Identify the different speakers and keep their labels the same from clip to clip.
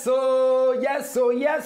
Speaker 1: yes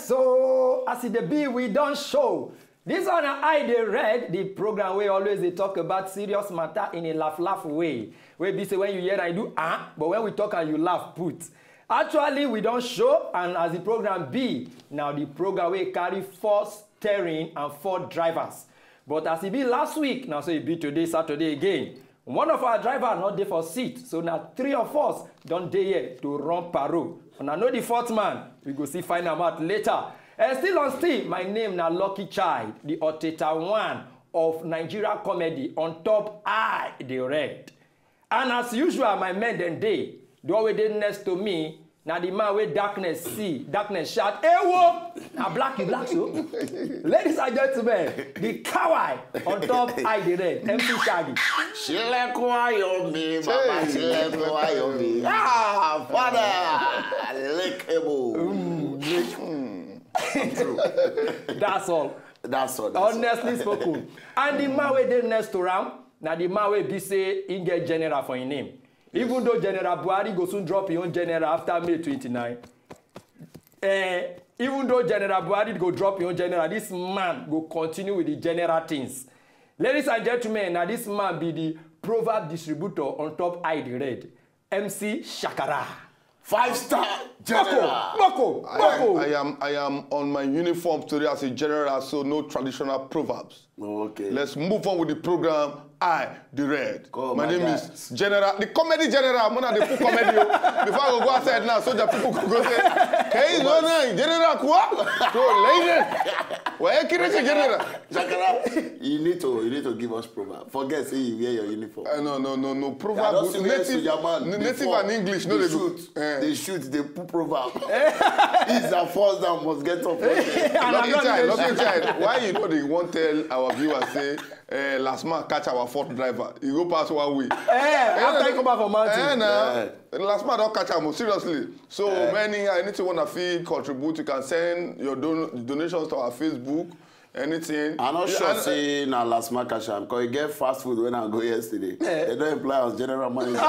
Speaker 1: so. As it be, we don't show. This one I they read the program where always they talk about serious matter in a laugh way. Where be say when you hear I do but when we talk and you laugh put. Actually, we don't show, and as the program be, now the program will carry 4 steering and 4 drivers. But as it be last week, now so it be today, Saturday again. One of our drivers not there for seat, so now 3 of us don't dare here to run paro. And I know the 4th man, we go see find him out later. And still on steam, my name now Lucky Child, the Oteta one of Nigeria comedy on top I the red. And as usual, my men then they one dey next to me. Now the man with darkness see, darkness shout, hey whoa! Now black you black so. Ladies and gentlemen, the kawaii on top I the red, MC Shaggy.
Speaker 2: Shilekwayomi, Mama Shilekwayomi. Ah, father! Lekebo.
Speaker 1: That's all.
Speaker 2: That's all.
Speaker 1: Honestly spoken. And the man with the next to round, now the man will be say he get general for his name. Yes. Even though General Buhari go soon drop his own general after May 29. Even though General Buhari go drop his own general, this man go continue with the general things. Ladies and gentlemen, now this man be the proverb distributor on top I the red. MC Shakara.
Speaker 2: 5-star general.
Speaker 1: Boko.
Speaker 3: I am on my uniform today as a general, so no traditional proverbs.
Speaker 2: Okay.
Speaker 3: Let's move on with the program. I the red.
Speaker 2: My
Speaker 3: name is General, the comedy general. I'm gonna the full comedy. Before I go outside now, so the people could go say, "Hey, no, General Kwa." So lady, why you kidding General?
Speaker 2: Shakara, you need to give us proverb. Forget say you wear your uniform.
Speaker 3: No. Proverb. Native and English. No,
Speaker 2: they shoot. They put proverb. It's the first that must get up.
Speaker 3: Lucky child. Why you know they won't tell our viewers say last man catch our 4th driver. He go pass one way.
Speaker 1: After he come back from mountain.
Speaker 3: Last man don't catch him seriously. So many anything wanna feel contribute, you can send your donations to our Facebook. Anything.
Speaker 2: I'm not sure say na last man catch him because he get fast food when I go yesterday. They don't employ as general manager.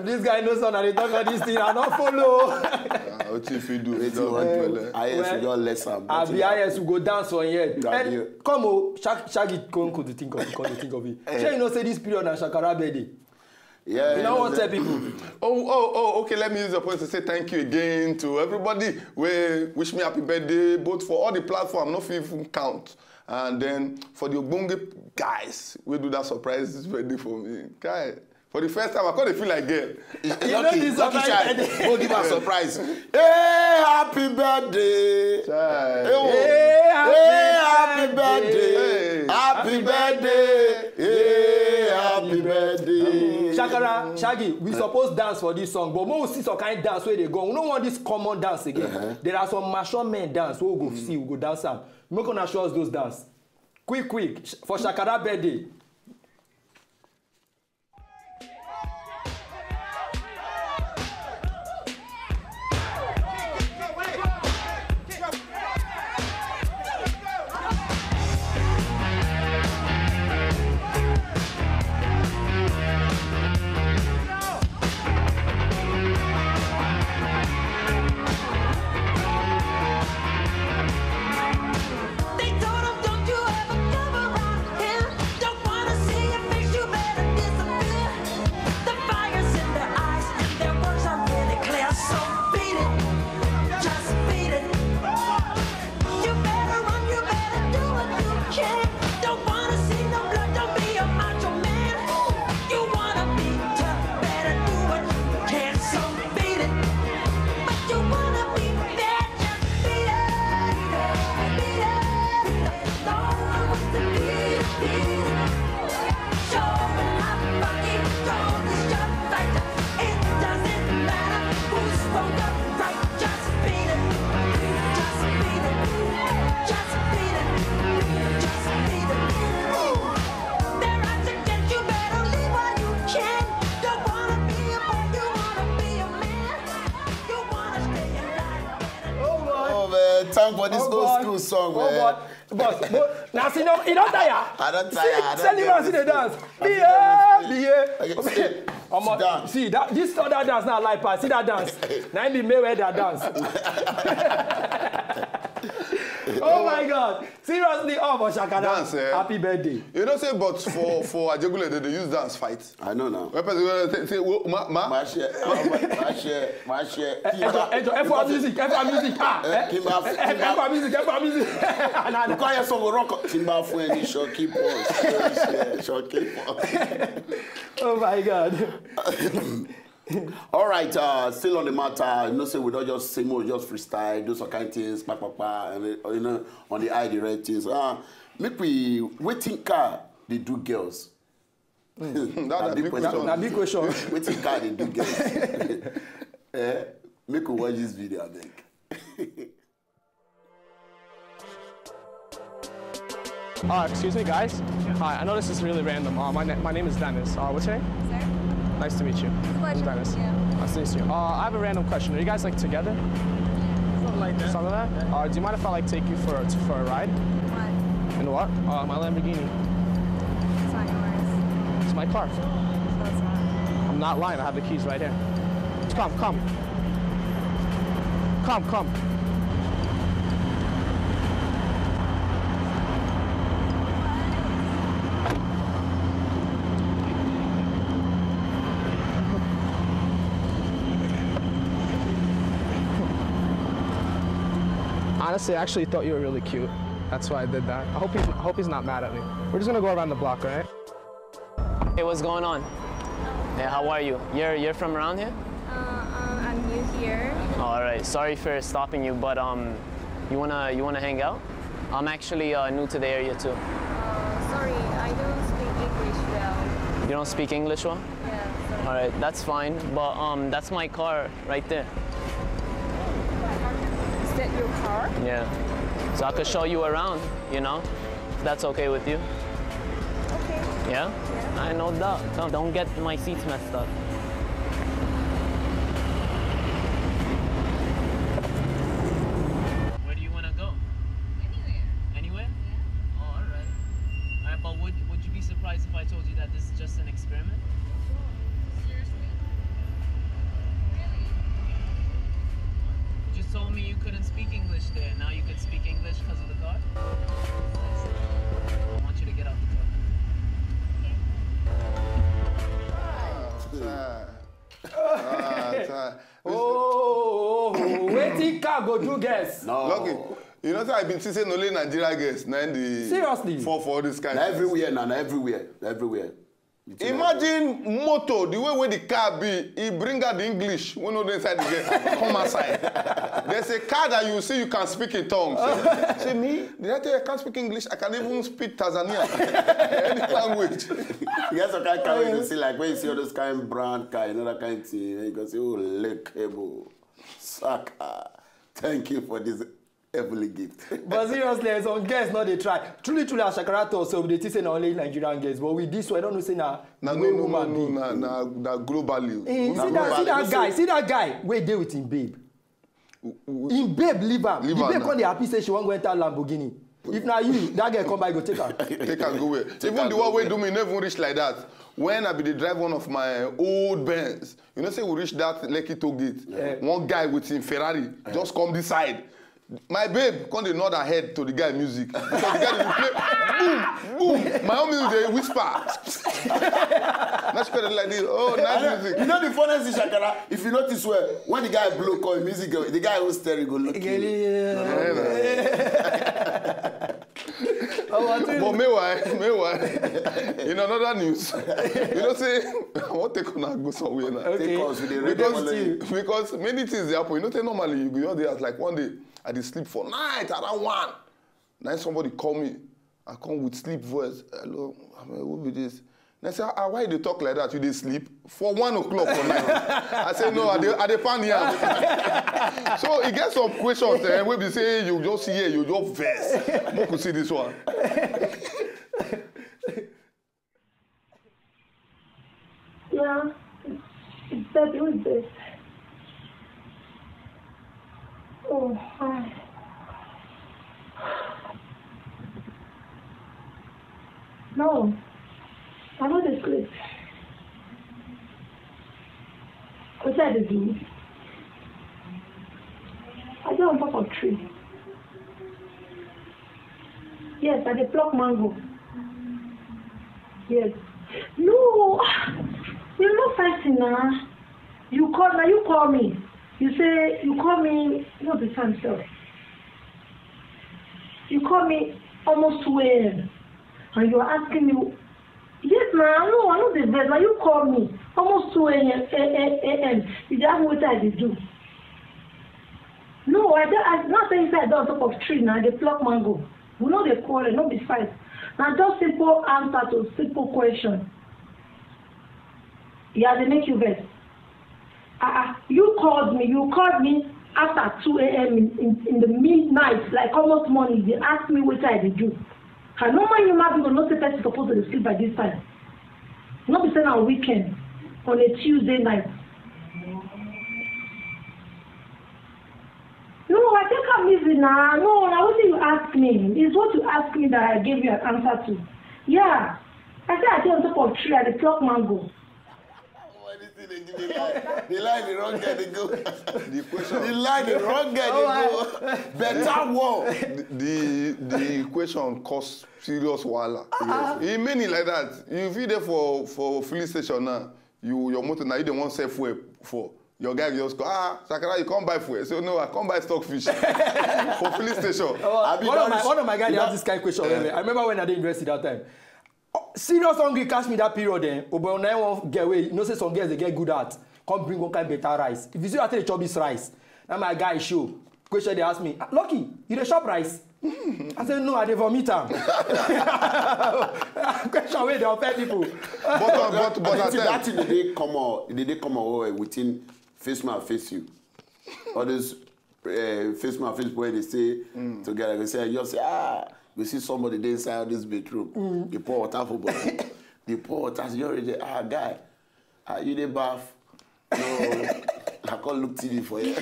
Speaker 1: This guy knows how they talk about this thing. I don't follow.
Speaker 3: What if you do?
Speaker 2: IS will just let some.
Speaker 1: IS will go dance on here. Come on, Shaggy could think of it. Sure, you know say this period and Shakara birthday.
Speaker 2: Yeah,
Speaker 1: you don't want to tell people.
Speaker 3: Okay. Let me use the point to say thank you again to everybody. We wish me happy birthday, both for all the platform, no even count. And then for the Ogbonge guys, we do that surprise this birthday for me. Guy, for the first time, I can't feel like girl.
Speaker 2: Lucky child. Go give us a surprise. Hey, happy birthday.
Speaker 3: Hey,
Speaker 2: happy birthday. Happy birthday. Hey, happy birthday.
Speaker 1: Shakara, Shaggy, we suppose dance for this song, but when we see some kind of dance where they go, we don't want this common dance again. There are some mature men dance, we go see, we go dance them. Make gonna show us those dance. Quick, for Shakara birthday.
Speaker 2: Time for this old school song, man.
Speaker 1: But now see, no, you don't tire.
Speaker 2: I don't tire.
Speaker 1: Tell you how to dance. Be here.
Speaker 2: Sit down.
Speaker 1: See that this other dance now like pass. See that dance. Now be Mayweather dance. Oh my God! Seriously, for Shakara.
Speaker 3: Dance,
Speaker 1: Happy birthday.
Speaker 3: You know, say, but for Ajegule, they use dance fight.
Speaker 2: I know now.
Speaker 3: When person say,
Speaker 2: My share.
Speaker 1: F1 music. F1 music.
Speaker 2: Because you're so rock. Timba Fueni, Shocky Pause.
Speaker 1: Oh my God.
Speaker 2: All right, still on the matter, you know, say we don't just sing more, just freestyle, do some kind of things, and you know, on the eye, the right things. Make we waiting car, they do girls.
Speaker 3: That's a big question.
Speaker 1: A big question.
Speaker 2: Waiting car, they do girls. Make we watch this video, I think.
Speaker 4: Excuse me, guys. Hi, I know this is really random. My name is Dennis. What's your name?
Speaker 5: Sir?
Speaker 4: Nice to meet you. I'm Dennis.
Speaker 5: Yeah.
Speaker 4: Nice to meet you. I have a random question. Are you guys like together?
Speaker 5: Something like that.
Speaker 4: Something like that? Do you mind if I like take you for a ride?
Speaker 5: What?
Speaker 4: In what? My Lamborghini.
Speaker 5: It's not yours.
Speaker 4: It's my car.
Speaker 5: So it's not.
Speaker 4: I'm not lying. I have the keys right here. Come. Honestly, I actually thought you were really cute. That's why I did that. I hope he's not mad at me. We're just gonna go around the block, all right?
Speaker 6: Hey, what's going on? Hey, how are you? You're from around here?
Speaker 5: I'm new here.
Speaker 6: Oh, all right. Sorry for stopping you, but you wanna hang out? I'm actually new to the area too.
Speaker 5: Sorry, I don't speak English well.
Speaker 6: You don't speak English well?
Speaker 5: Yeah, sorry.
Speaker 6: All right, that's fine. But that's my car right there.
Speaker 5: Is that your car?
Speaker 6: Yeah. So I could show you around, you know, if that's okay with you.
Speaker 5: Okay.
Speaker 6: Yeah? I know that. Don't get my seats messed up. Where do you want to go?
Speaker 5: Anywhere.
Speaker 6: Anywhere?
Speaker 5: Yeah.
Speaker 6: Oh, all right. All right, but would you be surprised if I told you that this is just an experiment?
Speaker 5: Seriously? Really?
Speaker 6: You just told me you couldn't speak English there. Now you can speak English because of the car? I want you to get out the car.
Speaker 1: Waiting car go do guess.
Speaker 2: No.
Speaker 3: Lucky. You know, so I've been saying only Nigeria girls.
Speaker 1: Seriously?
Speaker 3: For this kind
Speaker 2: Now
Speaker 3: of
Speaker 2: everywhere, now everywhere.
Speaker 3: Imagine motor, the way where the car be, he bring out the English when no inside the gate, come outside. There's a car that you see you can speak in tongues. Say me, did I tell you I can't speak English? I can even speak Tanzania, any language.
Speaker 2: Yes, I can't carry to see like when you see all those kind of brand car, you know that kind of thing. You can say, oh, Lekebo, Saka. Thank you for this heavenly gift.
Speaker 1: But seriously, some girls not they try. Truly, as Shakara told so they say na only Nigerian girls. But with this one, I don't know say na
Speaker 3: Globally.
Speaker 1: See that guy. Wait there with him babe. Him babe leave am. The babe come dey happy say she wan go enter Lamborghini. If na you, that girl come by go take her.
Speaker 3: Take and go where. Even the one wey do me never reach like that. When I be the drive one of my old Benz, you know say we reach that Lekki toll gate. One guy with him Ferrari just come this side. My babe come dey nod her head to the guy music because the guy dey play boom boom. My own music dey whisper. Now she like this. Oh, nice music.
Speaker 2: You know the funniest thing, Shakara, if you notice when the guy blow call music, the guy who's staring go look you.
Speaker 3: But meanwhile, in another news, you know say I want to take on go somewhere now.
Speaker 1: Okay.
Speaker 2: Take us with the regular.
Speaker 3: Because many things dey happen. You know say normally you go your day as like one day I dey sleep for night around 1. Then somebody call me. I come with sleep voice. Hello, who be this? And I say, why they talk like that? You dey sleep for 1 o'clock for night. I say no, I dey pan here. So it gets some questions wey be say you just hear, you just vex. Who could see this one?
Speaker 7: Yeah, it's that with this. Oh, hi. No, I want to sleep. do? I dey on top of tree. Yes, I dey pluck mango. Yes. No, we're not fighting now. You call me. You say you call me. Not the time, sir. You call me almost 2 a.m. and you're asking me. Yes, now no, I'm not the best. Now you call me almost 2 a.m. You ask me what I did do. No, I'm not saying that I don't on top of tree now. They pluck mango. We know they call it, not be fight. Now just simple answer to simple question. Yeah, they make you vex. You called me after 2 a.m. in the midnight, like almost morning. They asked me what I did do. I know my human being not the person supposed to sleep by this time. Not be saying on a weekend, on a Tuesday night. No, I think I'm easy now. No, now what you ask me is what you ask me that I gave you an answer to. Yeah. I said I did on top of tree at the pluck mango.
Speaker 2: The line the wrong guy they go. The question. The line the wrong guy they go. Better one.
Speaker 3: The question costs serious wahala. Yes. It mean it like that. You feel there for filling station now. Your motor now you don't want safe fuel for. Your guy just go, Sakara, you can't buy fuel. So no, I can't buy stockfish for filling station.
Speaker 1: One of my guys asked this kind of question. Yeah. I remember when I did university that time. Serious hungry catch me that period then. But when I want get away, you know say some girls they get good at. Come bring one kind of better rice. If you see after the chop this rice, now my guy show. Question they ask me, Lucky, you the shop rice? I said no, I dey vomit am. Question where they offer people.
Speaker 2: But that thing did they come out within face man face you. All those face man face where they stay together. They say you say you see somebody there inside this bedroom. You pour water for body. You pour water. You already guy. You dey bath. No, I can't look TV for you.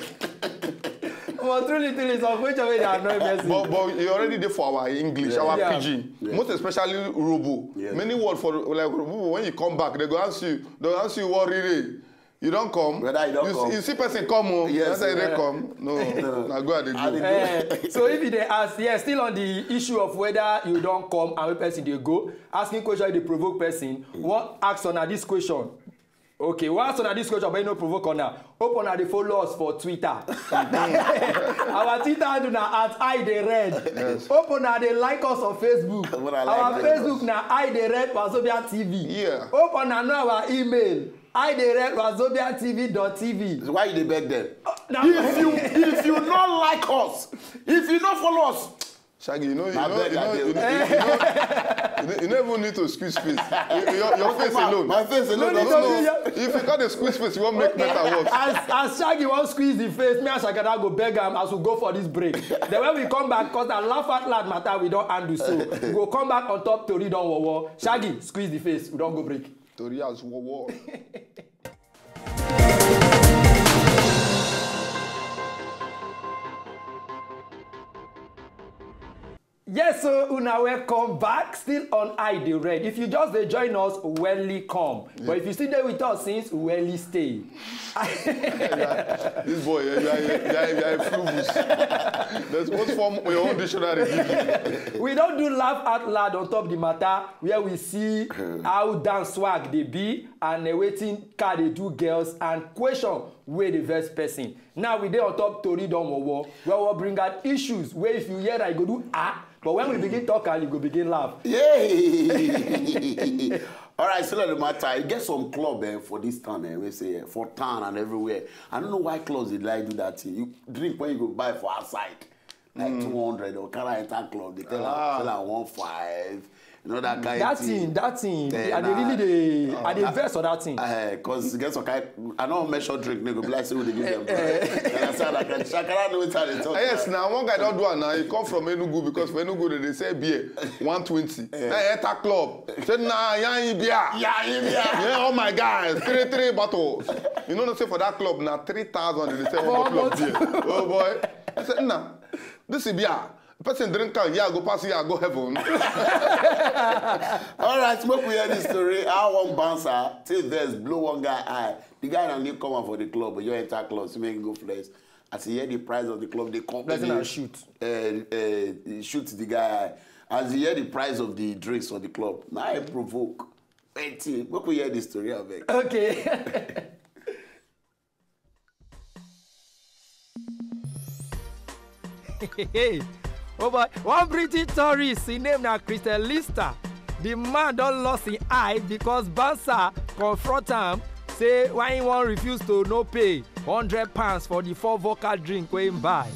Speaker 1: But truly, some which way they are not messing.
Speaker 3: But you already there for our English, our PG. Yeah. Most especially Robo. Yeah. Many words for like Robo. When you come back, they go ask you. They ask you what really. You don't come.
Speaker 2: Whether you don't come.
Speaker 3: You see person come. Yes. That's they come. No. Now go ahead. Go.
Speaker 1: So if they ask, still on the issue of whether you don't come and which person they go, asking question they provoke person. What asks on this question? Okay, what's on this question? But you no provoke on that. Open on the follow us for Twitter. Our Twitter do now at IDRed. Yes. Open on the like us on Facebook. Our Facebook now IDRed Wazobia TV.
Speaker 2: Yeah.
Speaker 1: Open on our email. IDRed@wazobiatv.tv.
Speaker 2: So why you dey beg them? If you not like us, if you not follow us.
Speaker 3: Shaggy, you don't even need to squeeze face. Your face alone.
Speaker 2: My face alone.
Speaker 3: No. If you got a squeeze face, you won't make better work.
Speaker 1: As Shaggy won't squeeze the face, me and Shagada go beg him as we go for this break. Then when we come back, because that laugh out loud matter, we don't undo so. We go come back on top, Tori don't war. Shaggy, squeeze the face, we don't go break.
Speaker 3: Tori has war.
Speaker 1: Yes, so una welcome back. Still on IDRed. If you just join us, welcome. Yeah. But if you still there with us since, well stay.
Speaker 3: This boy, you are a flubus. There's what form your own dictionary.
Speaker 1: We don't do laugh out loud on top the matter where we see how dance swag they be and waiting car they do girls and question where the verse person. Now we dey on top Tori Don Wowo where we bring out issues where if you hear that you go do but when we begin talking, you go begin laugh.
Speaker 2: Yay! All right, still on the matter. You get some club for this town, we say for town and everywhere. I don't know why clubs they like do that thing. You drink when you go buy for outside, like 200 or can I enter club? They tell her 15. You know that kind of thing.
Speaker 1: That thing. Are they really are they vex on that thing?
Speaker 2: Because guess what kind? I don't measure drink. They go be like say they give them. And I said I can Shakara know how they talk.
Speaker 3: Yes, now one guy don't do it now. He come from Enugu because for Enugu they say beer 120. Hey, enter club. Say nah, yeah, beer. Yeah, oh my guys, 3 bottles. You know say for that club now 3,000 they say one bottle of beer. Oh boy. I said nah, this is beer. person drink am, yeah, go pass, yeah, go heaven.
Speaker 2: All right, smoke we hear this story. How one bouncer till there's blow one guy eye. The guy now come out for the club, but you enter club, so make him go flex. As he hear the price of the club, they come
Speaker 1: and shoot.
Speaker 2: Shoot the guy. As he hear the price of the drinks for the club, now I provoke. Wait, smoke we hear this story of it.
Speaker 1: Okay. Hey, oh boy, one British tourist, his name na Christian Lister. The man don lost his eye because bouncer confront am, say why he wan refuse to no pay £100 for the 4 vodka drink wey him buy.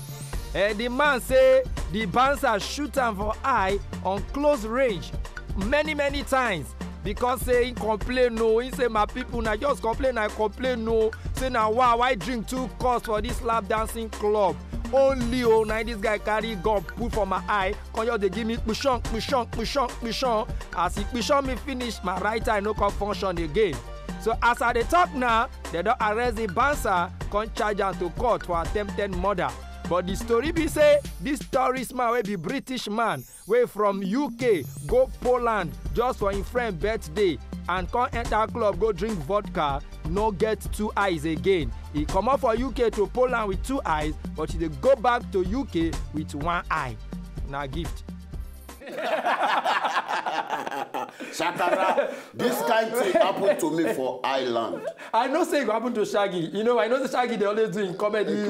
Speaker 1: The man say the bouncer shoot am for eye on close range many times because say he complain no, he say my people na just complain, I complain no, say na wow, why drink too cost for this lap dancing club. Only now this guy carry gun put for my eye, come just dey give me pushon. As he pushon me finish, my right eye no come function again. So as I dey talk now, they don arrest the bouncer, come charge am to court for attempted murder. But the story be say this tourist man wey be British man wey from UK go Poland just for him friend birthday and come enter club go drink vodka, no get 2 eyes again. He comot for UK to Poland with 2 eyes, but he dey go back to UK with 1 eye. Na gift.
Speaker 2: Shakara, this kind thing happened to me for Ireland.
Speaker 1: I know say it go happen to Shaggy. You know, I know the Shaggy they always do in comedy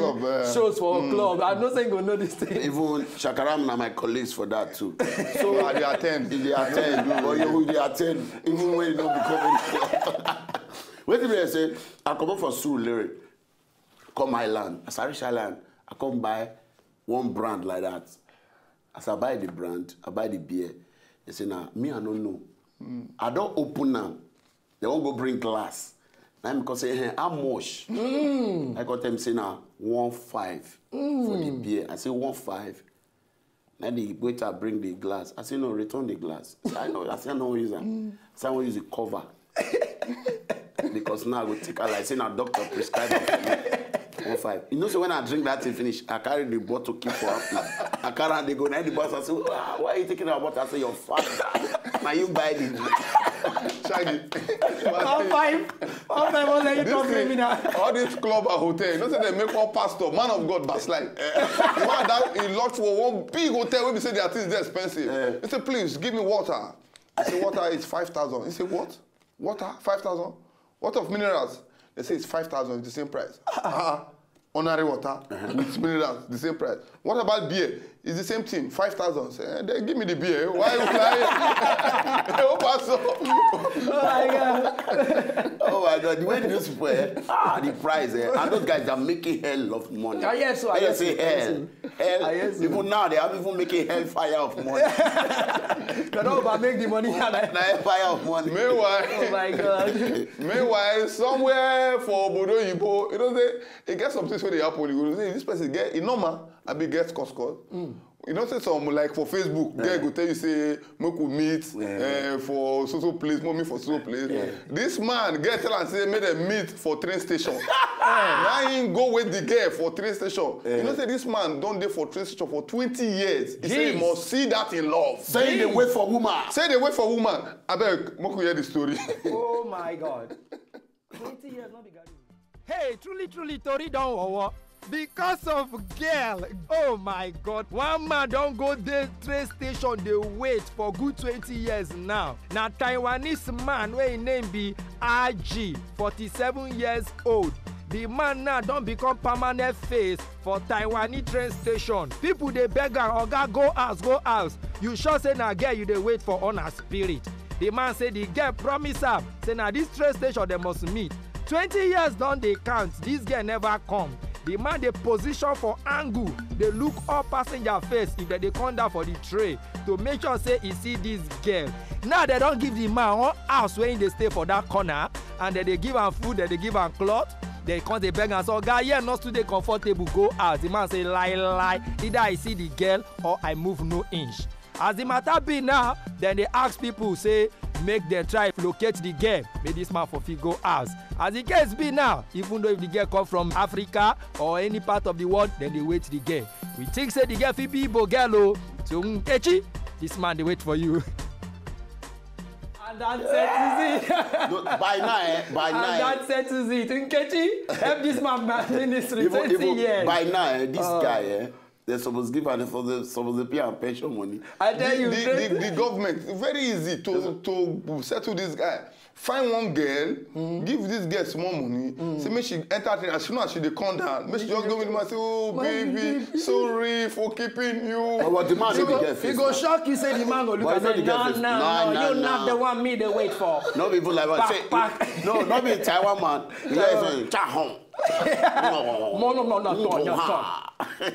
Speaker 1: shows for club. I know say go know this thing.
Speaker 2: Even Shakara and my colleagues for that too.
Speaker 3: So they attend.
Speaker 2: They attend. Or you will attend even when you don't be comedy. Wait till I say, I come up for Surulere, come Island. As I reach Island, I come buy one brand like that. As I buy the brand, I buy the beer. They say, nah, me, I don't know. I don't open now. They won't go bring glass. Now because say, hey, how much? I got them say, nah, 1.5 for the beer. I say 1.5. Now the waiter bring the glass. I say, no, return the glass. I say, I know. I say, I don't use that. I say, I want to use the cover. Because now I go take a like, say, now doctor prescribe it for me. 1.5. You know, so when I drink that thing finish, I carry the bottle keep for happy. I carry and they go, now the boss, I say, why are you taking that bottle? I say, your father. Now you buy the drink.
Speaker 3: Shaggy.
Speaker 1: 1.5 won't let you talk to me now.
Speaker 3: All this club and hotel, you know, say they make one pastor, man of God, backslide. The man that he locked for one big hotel where they say their things are expensive. He said, please, give me water. I say, water is 5,000. He said, what? Water? 5,000? What of minerals? They say it's 5,000, it's the same price. Ordinary water with minerals, the same price. What about beer? It's the same thing, 5,000. Say, they give me the beer. Why would I?
Speaker 1: Oh my God.
Speaker 2: Oh my God, the way those people, the price, and those guys are making hell of money.
Speaker 1: Yes, so
Speaker 2: I say hell. Even now, they are even making hellfire of money.
Speaker 1: They don't over make the money.
Speaker 2: Hellfire of money.
Speaker 3: Meanwhile,
Speaker 1: Oh my God.
Speaker 3: Meanwhile, somewhere for Bodo Yibo, you know, they get some things where they happen. You go say, this person get normal, I be get cost. You know, say some like for Facebook, guy go tell you say, make we meet for so place, meet for so place. This man get tell and say, make them meet for train station. Now he go with the girl for train station. You know, say this man done there for train station for 20 years. He say he must see that in love.
Speaker 2: Say they wait for woman.
Speaker 3: Say they wait for woman. I beg, make we hear the story.
Speaker 1: Oh my God. 20 years, not be garden. Hey, truly, Tori don't worry. Because of girl, oh my God, one man don't go the train station, they wait for good 20 years now. Now Taiwanese man, where his name be RG, 47 years old. The man now don't become permanent face for Taiwanese train station. People they beg her, oga go house. You sure say na girl you they wait for on her spirit. The man say the girl promise her, say na this train station they must meet. 20 years don't they count, this girl never come. The man they position for angle, they look up passenger face if they come down for the tray to make sure say he see this girl. Now they don't give the man one house where they stay for that corner, and then they give him food, then they give him cloth. They come they beg and say, guy, yeah, not today comfortable, go out. The man say, lie. Either I see the girl or I move no inch. As the matter be now, then they ask people, say, make them try locate the girl. Make this man for fit go house. As the case be now, even though if the girl come from Africa or any part of the world, then they wait the girl. We think say the girl fit be Igbo girl o. So Nkechi, this man they wait for you. And that settles it.
Speaker 2: No, by now,
Speaker 1: And that settles it. Nkechi, help this man in this 20 years.
Speaker 2: By now, this guy, they're supposed to give her supposed to pay her pension money.
Speaker 1: I tell you,
Speaker 3: the government, very easy to settle this guy. Find one girl, give this girl small money, say make she enter, as soon as she dey come down, make she just go with him and say, oh baby, sorry for keeping you.
Speaker 2: But the man
Speaker 1: he go shock you, say the man go look and say, no, you're not the one me they wait for.
Speaker 2: No people like that. Say, no, not be Taiwan man. You guys say, cha hong.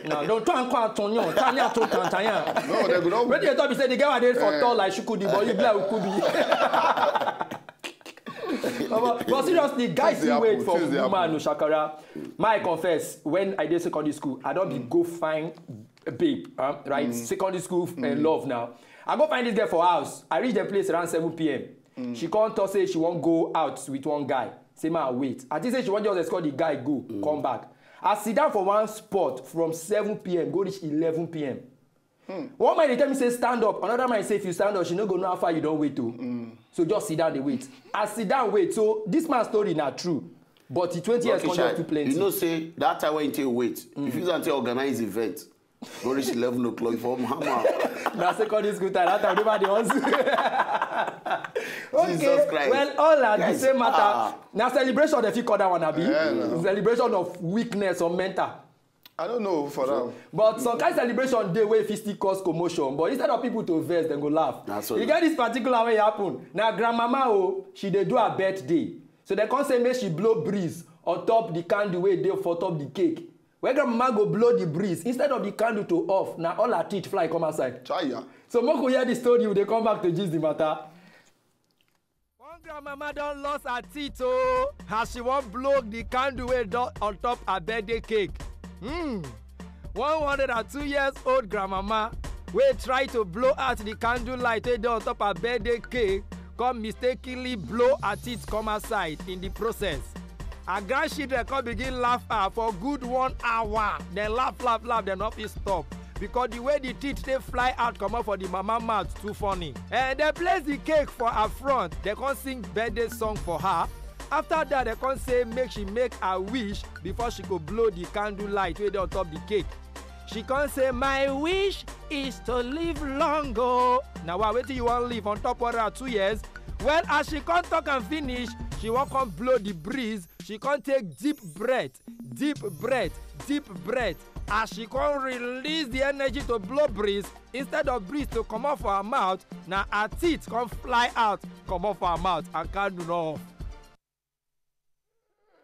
Speaker 1: No, don't try and call Antonio. Tanya to Tanya.
Speaker 3: No, they go down.
Speaker 1: When you thought he said the girl I did for tall like Shukudi, but you black Ukubi. But seriously, guys still wait for woman no Shakara. I confess, when I did secondary school, I don't be go find a babe, right? Secondary school love now. I go find this girl for house. I reach the place around 7 p.m. She can't talk, say she won't go out with one guy. Say man, wait. I think say she want just escort the guy go, come back. I sit down for one spot from 7 p.m. go reach 11 p.m. One man they tell me say stand up. Another man say if you stand up, she no go know how far you don't wait to. So just sit down, they wait. I sit down, wait. So this man's story not true. But the 20 years contract too plenty.
Speaker 2: You know, say that time when you wait. If you don't organize event, go reach 11 o'clock for Mama.
Speaker 1: That's secondary school time. That time everybody wants. Okay.
Speaker 2: Jesus Christ.
Speaker 1: Well, all at the same matter. Now celebration if you call that one abi. Celebration of weakness or mental.
Speaker 3: I don't know for that.
Speaker 1: But some kind of celebration day where it still cause commotion. But instead of people to vex, then go laugh. You get this particular way happen. Now grandmama she dey do her birthday. So they can't say make she blow breeze on top the candle way dey for top the cake. When grandmama go blow the breeze, instead of the candle to off, now all her teeth fly come outside.
Speaker 3: Chaya.
Speaker 1: So Moko hear the story, they come back to gist the matter. One grandmama don lost her teeth as she won't blow the candle way on top her birthday cake. 102 years old grandmama wey try to blow out the candle light wey dey on top her birthday cake come mistakenly blow her teeth come outside in the process. Her grandchildren come begin laugh her for good 1 hour. Then laugh, dem no fit stop. Because the way the teeth they fly out come out for the mama mouth too funny. And they place the cake for her front. They can sing birthday song for her. After that, they can say make she make a wish before she go blow the candle light way on top the cake. She can say, my wish is to live longer. Now, wait till you want to live on top of her 2 years. Well, as she can't talk and finish, she won't come blow the breeze. She can't take deep breath. As she can't release the energy to blow breeze, instead of breeze to come off her mouth, now her teeth can fly out, come off her mouth, and can't do no.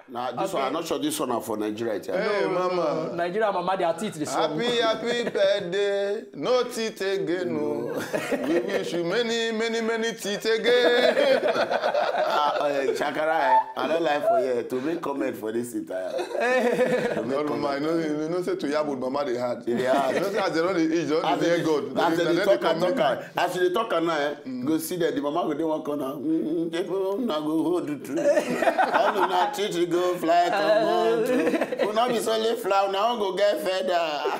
Speaker 2: Now, this one, I'm not sure this one are for Nigeria.
Speaker 3: Hey, mama.
Speaker 1: Nigeria, mama, their teeth.
Speaker 3: Happy birthday. No teeth again, no. We wish you many teeth again.
Speaker 2: Shakara, I don't like for you to make comment for this entire.
Speaker 3: No, mama, you know, say to Yabud, mama, they had.
Speaker 2: They had.
Speaker 3: You know, say as they don't age, don't they hear God.
Speaker 2: As they talk now, go see that the mama go dey one corner. People not go hold the tree. I do not teach you go fly, come on. Will not be solely fly, now go get feather.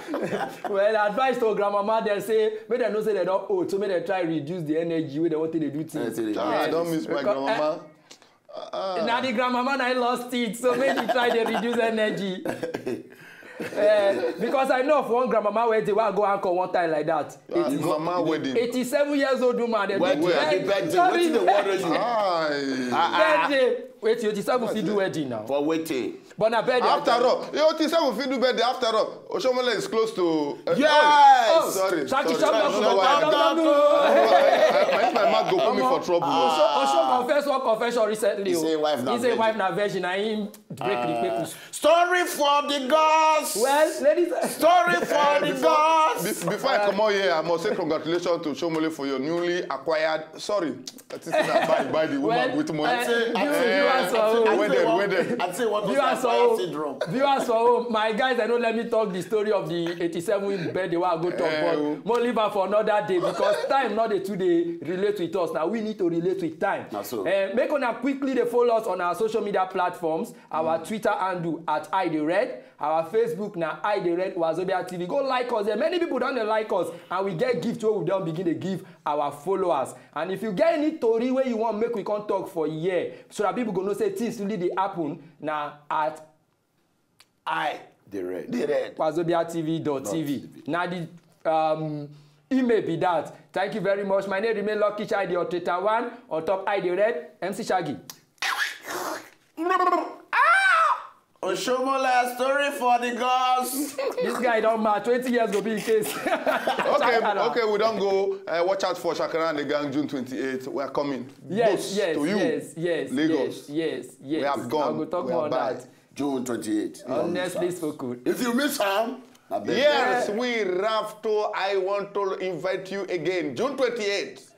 Speaker 1: Well, advice to grandmama, they say, make them know say they don't old, so make them try reduce the energy when they want to do things.
Speaker 3: I don't miss my grandmama.
Speaker 1: Now the grandmama now lost teeth, so maybe try to reduce energy. Because I know of one grandmama wedding where I go anchor one time like that.
Speaker 3: Mama wedding.
Speaker 1: 87 years old woman. Wait, 87 fit do wedding now.
Speaker 2: For waiting.
Speaker 1: But na birthday.
Speaker 3: After all, 87 fit do birthday after all. Oshomole is close to.
Speaker 2: Yes.
Speaker 3: Sorry.
Speaker 1: Shaki
Speaker 3: My mouth go put me for trouble.
Speaker 1: Osho confess one confession recently.
Speaker 2: He say wife
Speaker 1: na virgin. I him break the
Speaker 2: story for the gods.
Speaker 1: Well, ladies.
Speaker 2: Story for the gods.
Speaker 3: Before I come out here, I must say congratulations to Shomole for your newly acquired. Sorry, buy the woman with money.
Speaker 2: I'd say what was that fire syndrome.
Speaker 1: Viewers for home, my guys, I don't let me talk the story of the 87 birthday where I go talk, but more leave her for another day because time not the 2 day relate with us. Now we need to relate with time.
Speaker 2: So.
Speaker 1: Make on quickly they follow us on our social media platforms, our Twitter handle at IDRed, our Facebook now IDRed Wazobia TV. Go like us. There many people don't like us, and we get gifts where we don't begin to give our followers. And if you get any story where you want make we can talk for a year, so that people gonna say things really they happen now at
Speaker 2: IDRed
Speaker 1: WazobiaTV.tv. Now the email be that. Thank you very much. My name remain Lucky Chidi on Twitter 1 on top IDRed MC Shaggy.
Speaker 2: Oshomola story for the gods.
Speaker 1: This guy don't matter. 20 years go be in case.
Speaker 3: Okay, we don't go. Watch out for Shakara and the gang June 28th. We are coming.
Speaker 1: Yes,
Speaker 3: to you.
Speaker 1: Yes,
Speaker 3: Lagos.
Speaker 1: Yes.
Speaker 3: We have gone.
Speaker 1: I'll go talk more on that.
Speaker 2: June 28th.
Speaker 1: Honestly spoken.
Speaker 2: If you miss him,
Speaker 3: yes, we have to. I want to invite you again. June 28th.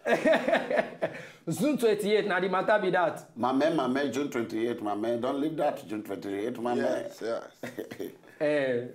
Speaker 1: June 28th, now the matter be that.
Speaker 2: My man, June 28th, my man. Don't leave that June 28th, my man.
Speaker 3: Yes.